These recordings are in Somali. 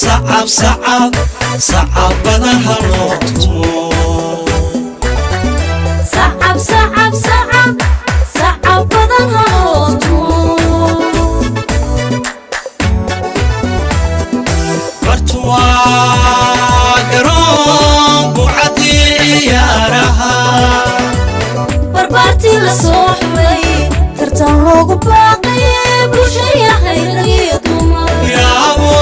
صعب صعب صعب بدنها لوطمو صعب صعب صعب صعب بدنها لوطمو برتوا قرون بوعدي عيارها بربارتي لصوحي ترتان لوغو باقي بلشي خير يضمر يا أبو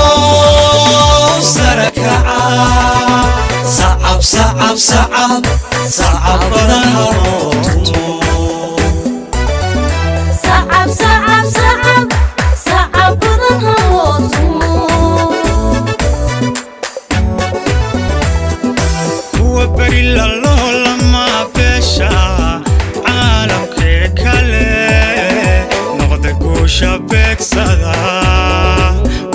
سركعة صعب صعب صعب صعب بدنها لوطمو صعب صعب صعب صعب بدنها لوطمو هو بريل الله لما بشا عالم كيكالي نغض قوشا بيك صدا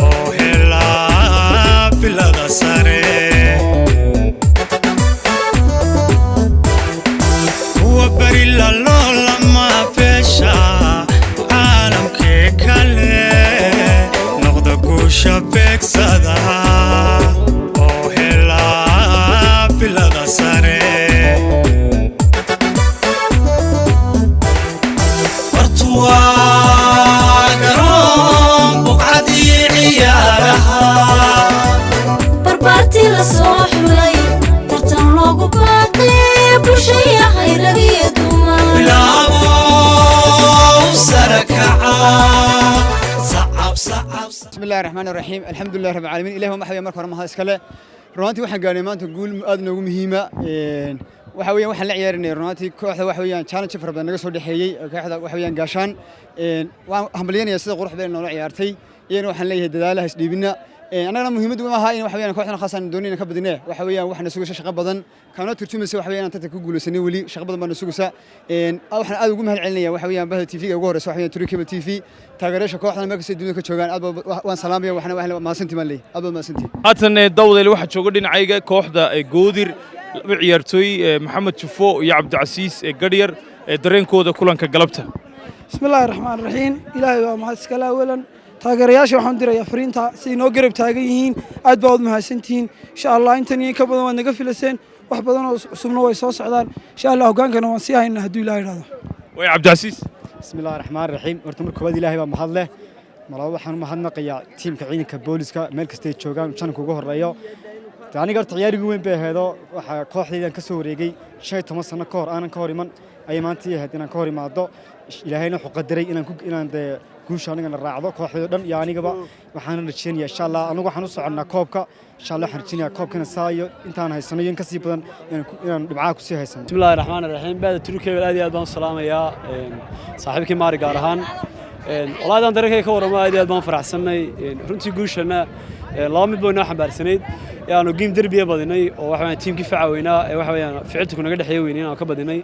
وهلا بلا ساري هو بريل الله لما بشا عالم كيكالي نغض قوشا بيك صدا بلا ساري برتوا قرون بوعدي عيارها بربارتي لصوحي ترتان لوغو باقي بلشي خير يضمر يا أبو سركعة صعب صعب بسم الله الرحمن الرحيم الحمد لله رب العالمين إلهي ومحيا مركب رمضان إسكاله runtii waxaan gaarnay maanta guul aad noogu muhiima waxa weeyaan waxaan la ciyaarinay runtii kooxda waxa weeyaan challenge fara badan naga soo dhaxeeyay kooxda waxa weeyaan gaashaan waan hambalyeynaya sida qurux badan noola ciyaartay iyana waxaan leeyahay dadaalaha isdhiibina anagana muhiimadu ma aha in waxa weeyaan kooxdan khaasan doonayna ka badinay waxa weeyaan waxna sugaysa shaqo badan kaana turjumaysa waxa weeyaan inta ku guulaysanay wali shaqo badan baan sugaysa waxaan aad ugu mahad celinaya waxa weeyaan bahda TV ugu horeysa waxa weeyaan Turkiye Cable TV taageerayaasha kooxdan markay dunida ka joogaan aad waan salaamaya waxna maasantii maan leeyahay aad maasantii haatan dawdeel waxa jooga dhinacayga kooxda go'dir laba ciyaartooy Maxamed Jufo iyo Cabdicasiis Gadiyar dareenkooda kulanka galabta bismillaahir rahmaanir rahiim ilaahay waa mahad iska laawalan taageerayaasha waxaan dirayaa fariinta si inoo garab taagan yihiin aad baad mahadsantihiin insha Allah intan iyo ka badan waad naga filaseen wax badan oo cusubna way soo socdaan insha Allah hogaankana waan sii haynaa haduu ilaahay raado way Cabdicasiis bismillaahir rahmaanir rahiim horta markii koowaad ilaahay baa mahad leh malaha waxaan mahadnaqayaa tiimka ciidanka booliska meel kasta ay joogaan janka ugu horeeyo aniga horta ciyaarigu weyn bay ahayd waxa kooxdaydan ka soo wareegay 15 sano ka hor aanan ka hor iman ay maanta yahay inaan ka hor imaado ilaahayna wuxuu qadaray inaan guusha anigana raacdo kooxda dhan iyo anigaba waxaan rajeynayaa insha Allah anigu waxaan u soconaa koobka insha Allah waxaan rajeynayaa koobkana saayo intaan haysanayo in ka sii badan inaan dhibcaha ku sii haysano bismillaahir rahmaanir rahiim baada Turkiye aad iyo aad baan salaamayaa saaxiibkii Maari gaar ahaan walaadan dareenkay ka waramo aad iyo aad baan faraxsanay runtii guushana laba mid bayna xambaarsaneyd yaanu game derby badinay oo waxa weeyaan teamkii facaweynaa ee waxa weeyaan ficilku naga dhaxeeyay weyn inaan ka badinay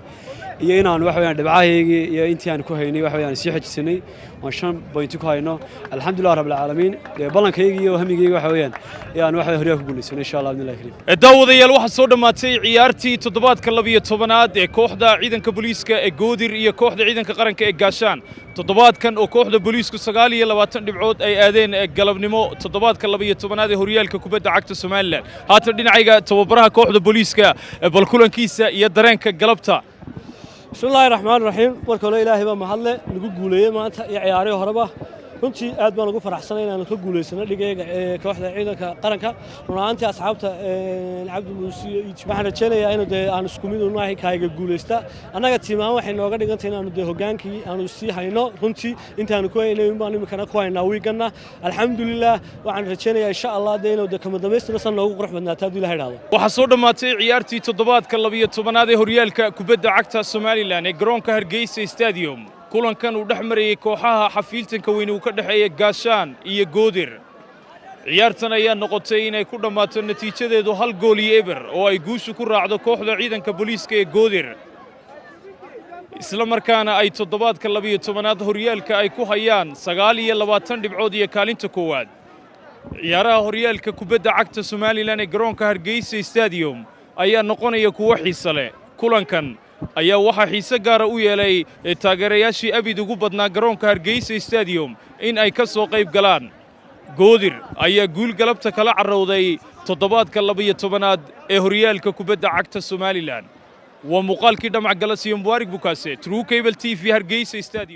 iyo inaan waxa weeyaan dhibcahaygii iyo intii aan ku haynay waxa weeyaan sii xajisanay waan 5 point ku hayno alxamdulillah rabbil caalamiin balankaygii iyo hamigayga waxa weeyaan yaan waxa horiya ku guuleysanay insha Allah billahi kariim daawadayaal waxa soo dhamaatay ciyaartii toddobaadka 12aad ee kooxda ciidanka booliiska ee Goodir iyo kooxda ciidanka qaranka ee Gaashaan toddobaadkan oo kooxda booliisku 29 dhibcood ay aadeen galabnimo toddobaadka 12aad ee horyaalka kubadda cagta Soomaaliland haatan dhinacayga tababaraha kooxda booliiska bal kulankiisa iyo dareenka galabta bismillaahir rahmaanir rahiim marka hore ilaahay baa mahadle nagu guuleeyay maanta iyo ciyaarihii horeba runtii aad baan ugu faraxsanahay inaan ka guuleysano dhigayga kooxda ciidanka qaranka runaantii asxaabta Cabdi Muuse iyo waxaan rajaynayaa inuu aan isku mid u nahay kayga guuleysta anaga tiimaan waxay nooga dhigantay inaanu hogaankii aanu sii hayno runtii intaanu ku haynay baan imikana ku haynaa wiigana alxamdulillah waxaan rajaynayaa insha Allah inuu kama dhameystiro san noogu qurux badnaato hadii ilaahay raado waxa soo dhamaatay ciyaartii toddobaadka 12aad ee horyaalka kubadda cagta Soomaaliland ee garoonka Hargeysa Stadium kulankan uu dhaxmarayay kooxaha xafiiltanka weyn uu ka dhaxeeyay Gaashaan iyo Goodir ciyaartan ayaa noqotay inay ku dhamaato natiijadeedu 1 gool iyo eber oo ay guushu ku raacdo kooxda ciidanka booliiska ee Goodir isla markaana ay toddobaadka 12aad horyaalka ay ku hayaan 29 dhibcood iyo kaalinta koowaad ciyaaraha horyaalka kubadda cagta Soomaaliland ee garoonka Hargeysa Stadium ayaa noqonaya kuwa xiiso leh kulankan ayaa waxa xiise gaar u yeelay taageerayaashii abid ugu badnaa garoonka Hargeysa Stadium in ay ka soo qayb galaan goodir ayaa guul galabta kala carrowday toddobaadka 12aad ee horyaalka kubadda cagta Somaliland waa muuqaalkii dhamac galasiyo mubaarak bukaase True Cable TV Hargeysa Stadium